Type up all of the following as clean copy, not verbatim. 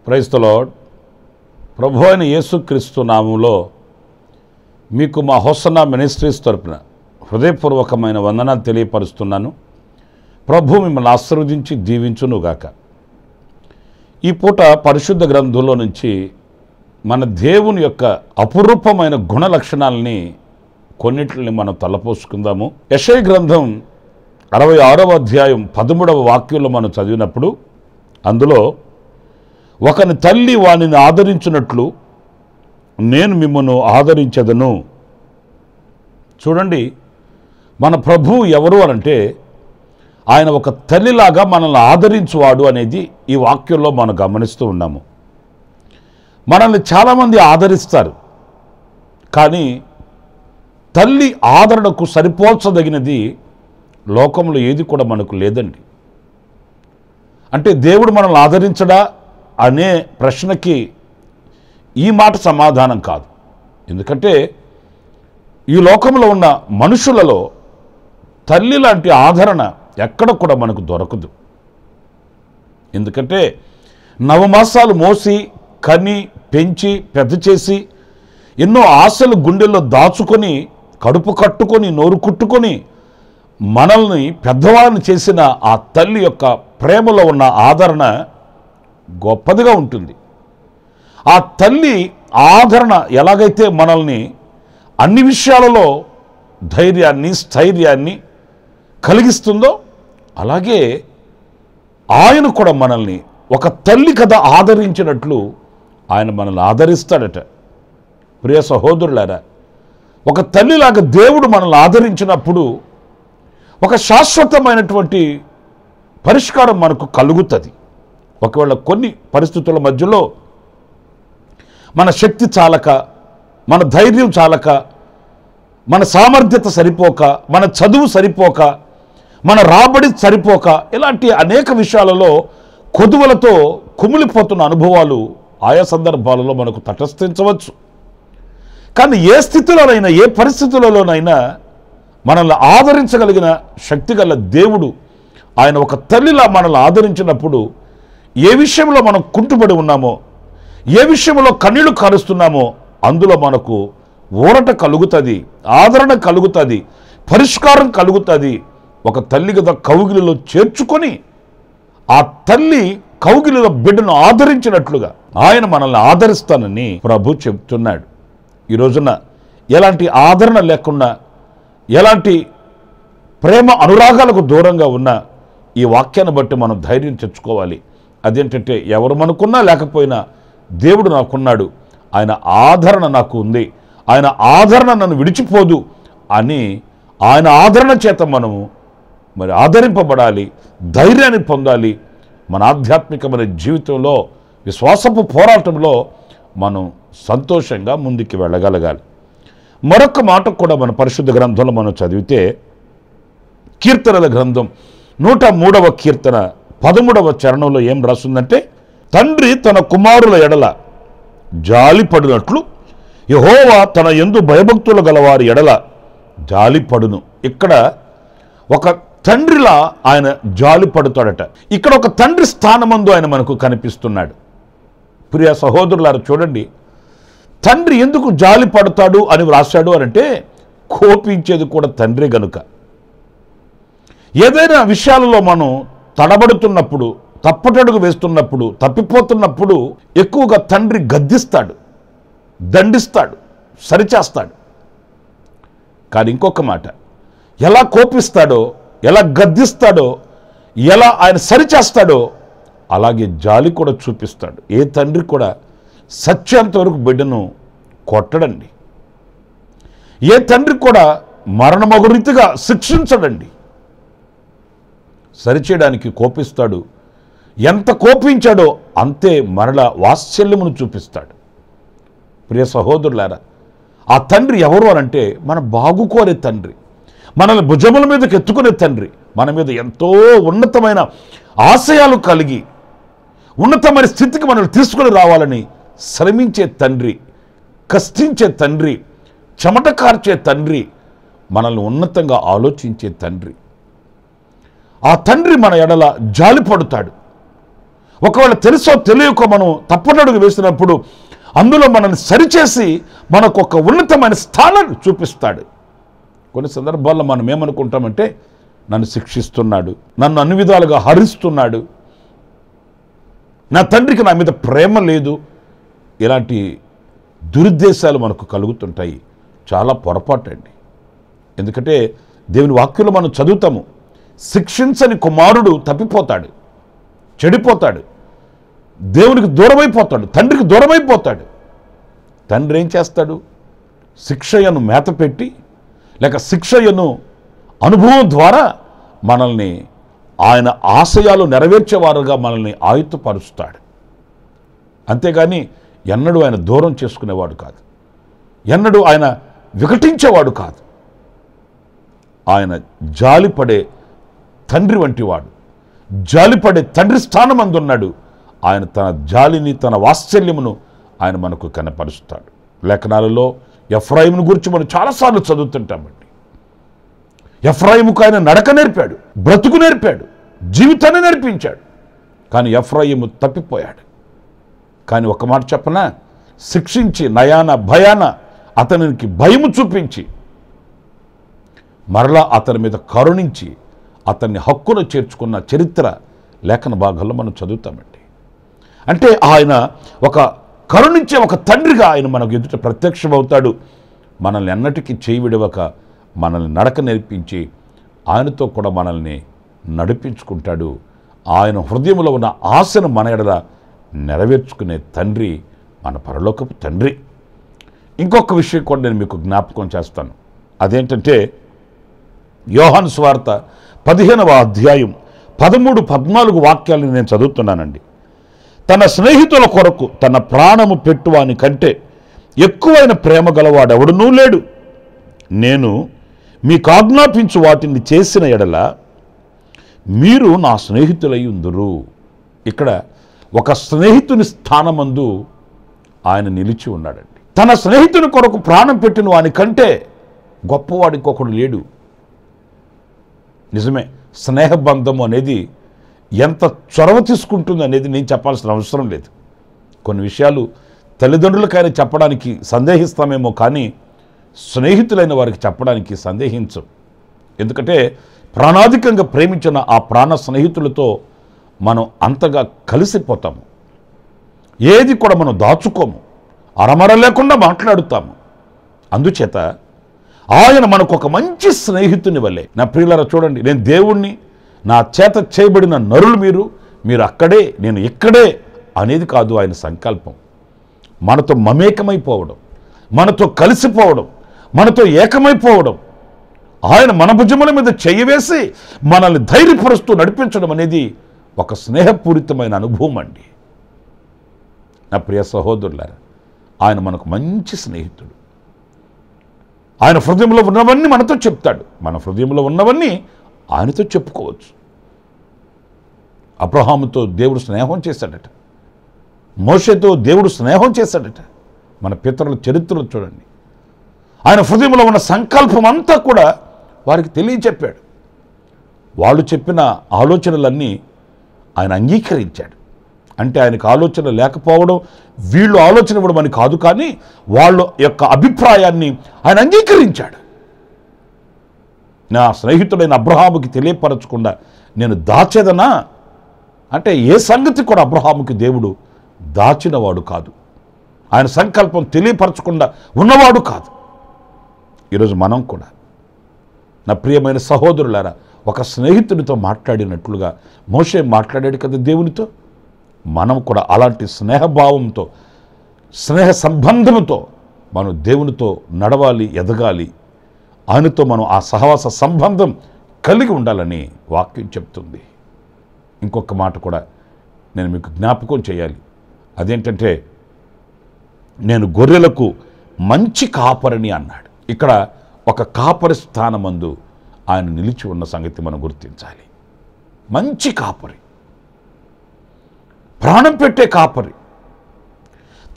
Praise the lord. ప్రభు అయిన యేసుక్రీస్తు నామములో మీకు మా హోసన్నా మినిస్ట్రీస్ తరపున హృదయపూర్వకమైన వందనాలు తెలియపరుస్తున్నాను. ప్రభు మిమ్మల్ని ఆశీర్వదించి దీవించునుగాక. ఈ పూట పరిశుద్ధ గ్రంథంలో నుంచి మన దేవుని యొక్క అపురూపమైన గుణ లక్షణాలని కొన్నిటిని మనం తలపోసుకుందాము. యెషయా గ్రంథం 66వ అధ్యాయం 13వ వాక్యంలో మనం చదివినప్పుడు అందులో ఒకని తల్లి వానిని ఆదరించినట్లు నేను మిమ్మల్ని ఆదరించదను. చూడండి, మన ప్రభువు ఎవరు అనంటే ఆయన ఒక తల్లిలాగా మనల్ని ఆదరించువాడు అనేది ఈ వాక్యంలో మనం గమనిస్తూ ఉన్నాము. మనల్ని చాలామంది ఆదరిస్తారు, కానీ తల్లి ఆదరణకు సరిపోల్చదగినది లోకంలో ఏది కూడా మనకు లేదండి. అంటే దేవుడు మనల్ని ఆదరించడా అనే ప్రశ్నకి ఈ మాట సమాధానం కాదు. ఎందుకంటే ఈ లోకంలో ఉన్న మనుషులలో తల్లి లాంటి ఆదరణ ఎక్కడ కూడా మనకు దొరకదు. ఎందుకంటే నవమాసాలు మోసి కని పెంచి పెద్ద చేసి ఎన్నో ఆశలు గుండెల్లో దాచుకొని కడుపు కట్టుకొని నోరు కుట్టుకొని మనల్ని పెద్దవాళ్ళని చేసిన ఆ తల్లి యొక్క ప్రేమలో ఉన్న ఆదరణ గొప్పదిగా ఉంటుంది. ఆ తల్లి ఆదరణ ఎలాగైతే మనల్ని అన్ని విషయాలలో ధైర్యాన్ని స్థైర్యాన్ని కలిగిస్తుందో అలాగే ఆయన కూడా మనల్ని ఒక తల్లి కథ ఆదరించినట్లు ఆయన మనల్ని ఆదరిస్తాడట. ప్రియ సహోదరులారా, ఒక తల్లిలాగా దేవుడు మనల్ని ఆదరించినప్పుడు ఒక శాశ్వతమైనటువంటి పరిష్కారం మనకు కలుగుతుంది. ఒకవేళ కొన్ని పరిస్థితుల మధ్యలో మన శక్తి చాలక, మన ధైర్యం చాలక, మన సామర్థ్యత సరిపోక, మన చదువు సరిపోక, మన రాబడి సరిపోక, ఇలాంటి అనేక విషయాలలో కొదువలతో కుమిలిపోతున్న అనుభవాలు ఆయా సందర్భాలలో మనకు తటస్థించవచ్చు. కానీ ఏ స్థితిలోనైనా ఏ పరిస్థితులలోనైనా మనల్ని ఆదరించగలిగిన శక్తి గల దేవుడు ఆయన ఒక తల్లిలా మనల్ని ఆదరించినప్పుడు ఏ విషయంలో మనం కుంటుపడి ఉన్నామో, ఏ విషయంలో కన్నీళ్లు కారుస్తున్నామో అందులో మనకు ఊరట కలుగుతుంది, ఆదరణ కలుగుతుంది, పరిష్కారం కలుగుతుంది. ఒక తల్లి కదా కౌగిలిలో చేర్చుకొని ఆ తల్లి కౌగిలిలో బిడ్డను ఆదరించినట్లుగా ఆయన మనల్ని ఆదరిస్తానని ప్రభు చెప్తున్నాడు. ఈ రోజున ఎలాంటి ఆదరణ లేకుండా, ఎలాంటి ప్రేమ అనురాగాలకు దూరంగా ఉన్న ఈ వాక్యాన్ని బట్టి మనం ధైర్యం తెచ్చుకోవాలి. అదేంటంటే ఎవరు మనకున్నా లేకపోయినా దేవుడు నాకున్నాడు, ఆయన ఆదరణ నాకు ఉంది, ఆయన ఆదరణ నన్ను విడిచిపోదు అని ఆయన ఆదరణ చేత మనము మరి ఆదరింపబడాలి, ధైర్యాన్ని పొందాలి. మన ఆధ్యాత్మికమైన జీవితంలో విశ్వాసపు పోరాటంలో మనం సంతోషంగా ముందుకు వెళ్ళగలగాలి. మరొక మాట కూడా మన పరిశుద్ధ గ్రంథంలో మనం చదివితే కీర్తనల గ్రంథం 103వ కీర్తన 13వ చరణంలో ఏం రాస్తుందంటే, తండ్రి తన కుమారుల ఎడల జాలిపడినట్లు యెహోవా తన యందు భయభక్తులు గలవారి ఎడల జాలిపడును. ఇక్కడ ఒక తండ్రిలా ఆయన జాలిపడుతాడట. ఇక్కడ ఒక తండ్రి స్థానమందు ఆయన మనకు కనిపిస్తున్నాడు. ప్రియ సహోదరులారా, చూడండి, తండ్రి ఎందుకు జాలి పడతాడు అని వ్రాశాడు అనంటే కోపించేది కూడా తండ్రి గనుక. ఏదైనా విషయాలలో మనం తడబడుతున్నప్పుడు, తప్పటడుగు వేస్తున్నప్పుడు, తప్పిపోతున్నప్పుడు ఎక్కువగా తండ్రి గద్దిస్తాడు, దండిస్తాడు, సరిచేస్తాడు. కానీ ఇంకొక మాట, ఎలా కోపిస్తాడో, ఎలా గద్దిస్తాడో, ఎలా ఆయన సరిచేస్తాడో అలాగే జాలి కూడా చూపిస్తాడు. ఏ తండ్రి కూడా సత్యంత వరకు బిడ్డను కొట్టడండి. ఏ తండ్రి కూడా మరణమగు రీతిగా శిక్షించడండి. సరిచేయడానికి కోపిస్తాడు. ఎంత కోపించాడో అంతే మరలా వాత్సల్యమును చూపిస్తాడు. ప్రియ సహోదరులారా, ఆ తండ్రి ఎవరు అనంటే మన బాగుకోరే తండ్రి, మనల్ని భుజముల మీదకి ఎత్తుకునే తండ్రి, మన మీద ఎంతో ఉన్నతమైన ఆశయాలు కలిగి ఉన్నతమైన స్థితికి మనల్ని తీసుకుని రావాలని శ్రమించే తండ్రి, కష్టించే తండ్రి, చెమట కార్చే తండ్రి, మనల్ని ఉన్నతంగా ఆలోచించే తండ్రి. ఆ తండ్రి మన ఎడల జాలి పడుతాడు. ఒకవేళ తెలుసో తెలియకో మనం తప్పటడుగు వేసినప్పుడు అందులో మనల్ని సరిచేసి మనకు ఒక ఉన్నతమైన స్థానాన్ని చూపిస్తాడు. కొన్ని సందర్భాల్లో మనం ఏమనుకుంటామంటే, నన్ను శిక్షిస్తున్నాడు, నన్ను అన్ని విధాలుగా హరిస్తున్నాడు, నా తండ్రికి నా మీద ప్రేమ లేదు, ఇలాంటి దురుద్దేశాలు మనకు కలుగుతుంటాయి. చాలా పొరపాటండి. ఎందుకంటే దేవుని వాక్యంలో మనం చదువుతాము, శిక్షించని కుమారుడు తప్పిపోతాడు, చెడిపోతాడు, దేవునికి దూరమైపోతాడు, తండ్రికి దూరమైపోతాడు. తండ్రి ఏం చేస్తాడు? శిక్షయను మేత పెట్టి లేక శిక్షయను అనుభవం ద్వారా మనల్ని ఆయన ఆశయాలు నెరవేర్చేవారుగా మనల్ని ఆయుత్తపరుస్తాడు. అంతేగాని ఎన్నడూ ఆయన దూరం చేసుకునేవాడు కాదు, ఎన్నడూ ఆయన వికటించేవాడు కాదు. ఆయన జాలిపడే తండ్రి వంటి వాడు, జాలిపడే తండ్రి స్థానం అందున్నాడు. ఆయన తన జాలిని, తన వాత్సల్యమును ఆయన మనకు కనపరుస్తాడు. లేఖనాలలో ఎఫ్రాయిమును గురించి మనం చాలాసార్లు చదువుతుంటామండి. ఎఫ్రాయిముకు ఆయన నడక నేర్పాడు, బ్రతుకు నేర్పాడు, జీవితాన్ని నేర్పించాడు. కానీ ఎఫ్రాయిము తప్పిపోయాడు. కానీ ఒక మాట చెప్పనా, శిక్షించి నయాన భయాన అతనికి భయము చూపించి మరలా అతని మీద కరుణించి అతన్ని హక్కున చేర్చుకున్న చరిత్ర లేఖన భాగాల్లో మనం చదువుతామండి. అంటే ఆయన ఒక కరుణించే ఒక తండ్రిగా ఆయన మనకు ఎదుట ప్రత్యక్షమవుతాడు. మనల్ని ఎన్నటికీ చేయి విడవక మనల్ని నడక నేర్పించి ఆయనతో కూడా మనల్ని నడిపించుకుంటాడు. ఆయన హృదయంలో ఉన్న ఆశను మన ఎడల నెరవేర్చుకునే తండ్రి మన పరలోకపు తండ్రి. ఇంకొక విషయం కూడా నేను మీకు జ్ఞాపకం చేస్తాను. అదేంటంటే యోహాను సువార్త 15వ అధ్యాయం 13-14 వాక్యాలను నేను చదువుతున్నానండి. తన స్నేహితుల కొరకు తన ప్రాణము పెట్టువాని కంటే ఎక్కువైన ప్రేమ గలవాడెవడునూ లేడు. నేను మీకు ఆజ్ఞాపించు వాటిని చేసిన ఎడల మీరు నా స్నేహితులై ఉందురు. ఇక్కడ ఒక స్నేహితుని స్థానమందు ఆయన నిలిచి ఉన్నాడండి. తన స్నేహితుని కొరకు ప్రాణం పెట్టిన వాని కంటే గొప్పవాడు ఇంకొకడు లేడు. నిజమే, స్నేహబంధము అనేది ఎంత చొరవ తీసుకుంటుంది అనేది నేను చెప్పాల్సిన అవసరం లేదు. కొన్ని విషయాలు తల్లిదండ్రులకైనా చెప్పడానికి సందేహిస్తామేమో, కానీ స్నేహితులైన వారికి చెప్పడానికి సందేహించం. ఎందుకంటే ప్రాణాధికంగా ప్రేమించిన ఆ ప్రాణ స్నేహితులతో మనం అంతగా కలిసిపోతాము. ఏది కూడా మనం దాచుకోము, అరమర లేకుండా మాట్లాడుతాము. అందుచేత ఆయన మనకు ఒక మంచి స్నేహితుని వల్లే. నా ప్రియులారా చూడండి, నేను దేవుణ్ణి, నా చేత చేయబడిన నరులు మీరు అక్కడే, నేను ఇక్కడే అనేది కాదు ఆయన సంకల్పం. మనతో మమేకమైపోవడం, మనతో కలిసిపోవడం, మనతో ఏకమైపోవడం, ఆయన మన భుజముల మీద చెయ్యి వేసి మనల్ని ధైర్యపరుస్తూ నడిపించడం అనేది ఒక స్నేహపూరితమైన అనుభవం అండి. నా ప్రియ సహోదరులారా, ఆయన మనకు మంచి స్నేహితుడు. ఆయన హృదయంలో ఉన్నవన్నీ మనతో చెప్తాడు, మన హృదయంలో ఉన్నవన్నీ ఆయనతో చెప్పుకోవచ్చు. అబ్రహాముతో దేవుడు స్నేహం చేశాడట, మోషేతో దేవుడు స్నేహం చేశాడట. మన పితరుల చరిత్రలు చూడండి, ఆయన హృదయంలో ఉన్న సంకల్పం అంతా కూడా వారికి తెలియచెప్పాడు. వాళ్ళు చెప్పిన ఆలోచనలన్నీ ఆయన అంగీకరించాడు. అంటే ఆయనకు ఆలోచన లేకపోవడం, వీళ్ళు ఆలోచన ఇవ్వడం అని కాదు, కానీ వాళ్ళ యొక్క అభిప్రాయాన్ని ఆయన అంగీకరించాడు. నా స్నేహితుడైన అబ్రహాముకి తెలియపరచకుండా నేను దాచేదనా అంటే ఏ సంగతి కూడా అబ్రహాముకి దేవుడు దాచినవాడు కాదు, ఆయన సంకల్పం తెలియపరచకుండా ఉన్నవాడు కాదు. ఈరోజు మనం కూడా నా ప్రియమైన సహోదరులారా, ఒక స్నేహితునితో మాట్లాడినట్లుగా మోషే మాట్లాడాడు కదా దేవునితో, మనం కూడా అలాంటి స్నేహభావంతో, స్నేహ సంబంధంతో మనం దేవునితో నడవాలి, ఎదగాలి. ఆయనతో మనం ఆ సహవాస సంబంధం కలిగి ఉండాలని వాక్యం చెప్తుంది. ఇంకొక మాట కూడా నేను మీకు జ్ఞాపకం చేయాలి. అదేంటంటే, నేను గొర్రెలకు మంచి కాపరిని అన్నాడు. ఇక్కడ ఒక కాపరి స్థానమందు ఆయన నిలిచి ఉన్న సంగతి మనం గుర్తించాలి. మంచి కాపరి, ప్రాణం పెట్టే కాపరి,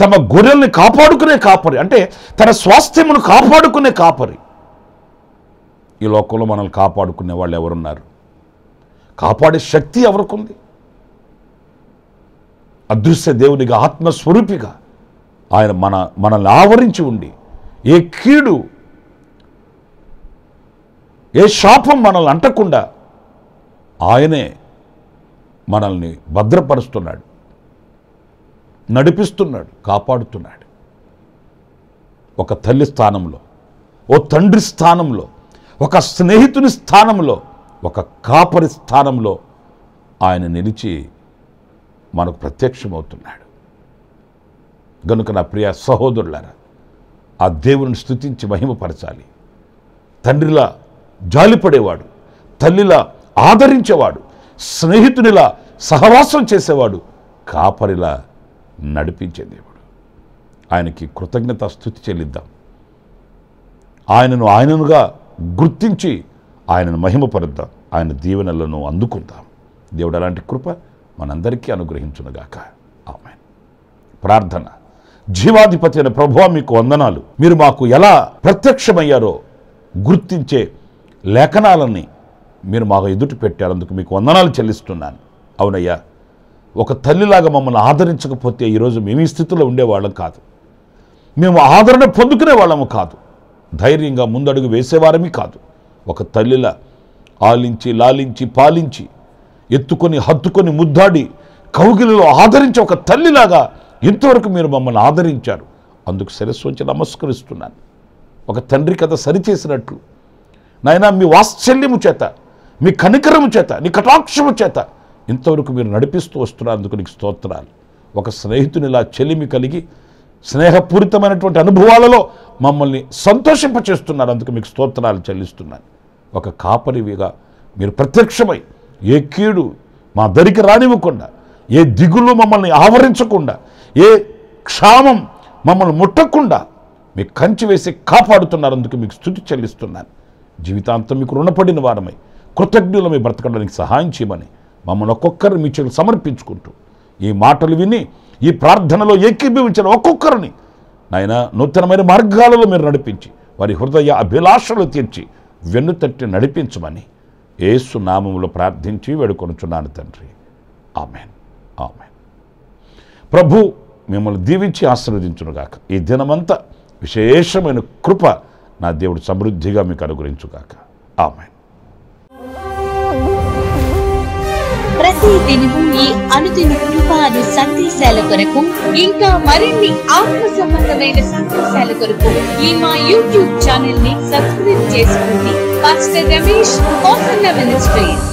తమ గొర్రెల్ని కాపాడుకునే కాపరి, అంటే తన స్వాస్థ్యమును కాపాడుకునే కాపరి. ఈ లోకంలో మనల్ని కాపాడుకునే వాళ్ళు ఎవరున్నారు? కాపాడే శక్తి ఎవరికుంది? అదృశ్య దేవునిగా, ఆత్మస్వరూపిగా ఆయన మనల్ని ఆవరించి ఉండి ఏ కీడు, ఏ శాపం మనల్ని అంటకుండా ఆయనే మనల్ని భద్రపరుస్తున్నాడు, నడిపిస్తున్నాడు, కాపాడుతున్నాడు. ఒక తల్లి స్థానంలో, ఓ తండ్రి స్థానంలో, ఒక స్నేహితుని స్థానంలో, ఒక కాపరి స్థానంలో ఆయన నిలిచి మనకు ప్రత్యక్షమవుతున్నాడు. గనుక నా ప్రియ సహోదరులారా, ఆ దేవుని స్తుతించి మహిమపరచాలి. తండ్రిలా జాలిపడేవాడు, తల్లిలా ఆదరించేవాడు, స్నేహితునిలా సహవాసం చేసేవాడు, కాపరిలా నడిపించే దేవుడు. ఆయనకి కృతజ్ఞత స్తుతి చెల్లిద్దాం. ఆయననుగా గుర్తించి ఆయనను మహిమపరుద్దాం. ఆయన దీవెనలను అందుకుందాం. దేవుడు అలాంటి కృప మనందరికీ అనుగ్రహించునుగాక. ఆమేన్. ప్రార్థన. జీవాధిపతి అయిన ప్రభువా, మీకు వందనాలు. మీరు మాకు ఎలా ప్రత్యక్షమయ్యారో గుర్తించే లేఖనాలని మీరు మాకు ఎదుటి పెట్టారు. అందుకు మీకు వందనాలు చెల్లిస్తున్నాను. అవునయ్యా, ఒక తల్లిలాగా మమ్మల్ని ఆదరించకపోతే ఈరోజు మేము ఈ స్థితిలో ఉండేవాళ్ళం కాదు. మేము ఆదరణ పొందుకునే వాళ్ళము కాదు. ధైర్యంగా ముందడుగు వేసేవారమీ కాదు. ఒక తల్లిలా ఆలించి, లాలించి, పాలించి, ఎత్తుకొని, హత్తుకొని, ముద్దాడి, కౌగిలిలో ఆదరించి ఒక తల్లిలాగా ఇంతవరకు మీరు మమ్మల్ని ఆదరించారు. అందుకు శిరస్సు వంచి నమస్కరిస్తున్నాను. ఒక తండ్రి కథ సరిచేసినట్లు నాయనా, మీ వాత్సల్యము చేత, మీ కనికరము చేత, నీ కటాక్షము చేత ఇంతవరకు మీరు నడిపిస్తూ వస్తున్నారు. అందుకు నీకు స్తోత్రాలు. ఒక స్నేహితునిలా చెలిమి కలిగి స్నేహపూరితమైనటువంటి అనుభవాలలో మమ్మల్ని సంతోషింపచేస్తున్నారు. అందుకు మీకు స్తోత్రాలు చెల్లిస్తున్నాను. ఒక కాపరివిగా మీరు ప్రత్యక్షమై ఏ కీడు మా దరికి రానివ్వకుండా, ఏ దిగులు మమ్మల్ని ఆవరించకుండా, ఏ క్షామం మమ్మల్ని ముట్టకుండా మీ కంచి వేసి కాపాడుతున్నారు. అందుకు మీకు స్తుతి చెల్లిస్తున్నాను. జీవితాంతం మీకు రుణపడిన వారమై కృతజ్ఞులమై బ్రతకడానికి సహాయం చేయమని మమ్మల్ని ఒక్కొక్కరిని మీ చేతులు సమర్పించుకుంటూ, ఈ మాటలు విని ఈ ప్రార్థనలో ఏకీభవించిన ఒక్కొక్కరిని నాయన నూతనమైన మార్గాలలో మీరు నడిపించి వారి హృదయ అభిలాషలు తీర్చి వెన్నుతట్టి నడిపించమని యేసు నామములో ప్రార్థించి వేడుకొనుచున్నాను తండ్రి. ఆమేన్. ఆమేన్. ప్రభు మిమ్మల్ని దీవించి ఆశీర్వదించునుగాక. ఈ దినమంతా విశేషమైన కృప నా దేవుడు సమృద్ధిగా మీకు అనుగ్రహించుగాక. ఆమేన్. ప్రతి దినము ఈ అనుదిన కృపాను సందేశాల కొరకు, ఇంకా మరిన్ని ఆత్మ సంబంధమైన సందేశాల కొరకు ఈ మా యూట్యూబ్ ఛానల్ ని సబ్స్క్రైబ్ చేసుకోండి. Pastor Ramesh, hosanna ministries.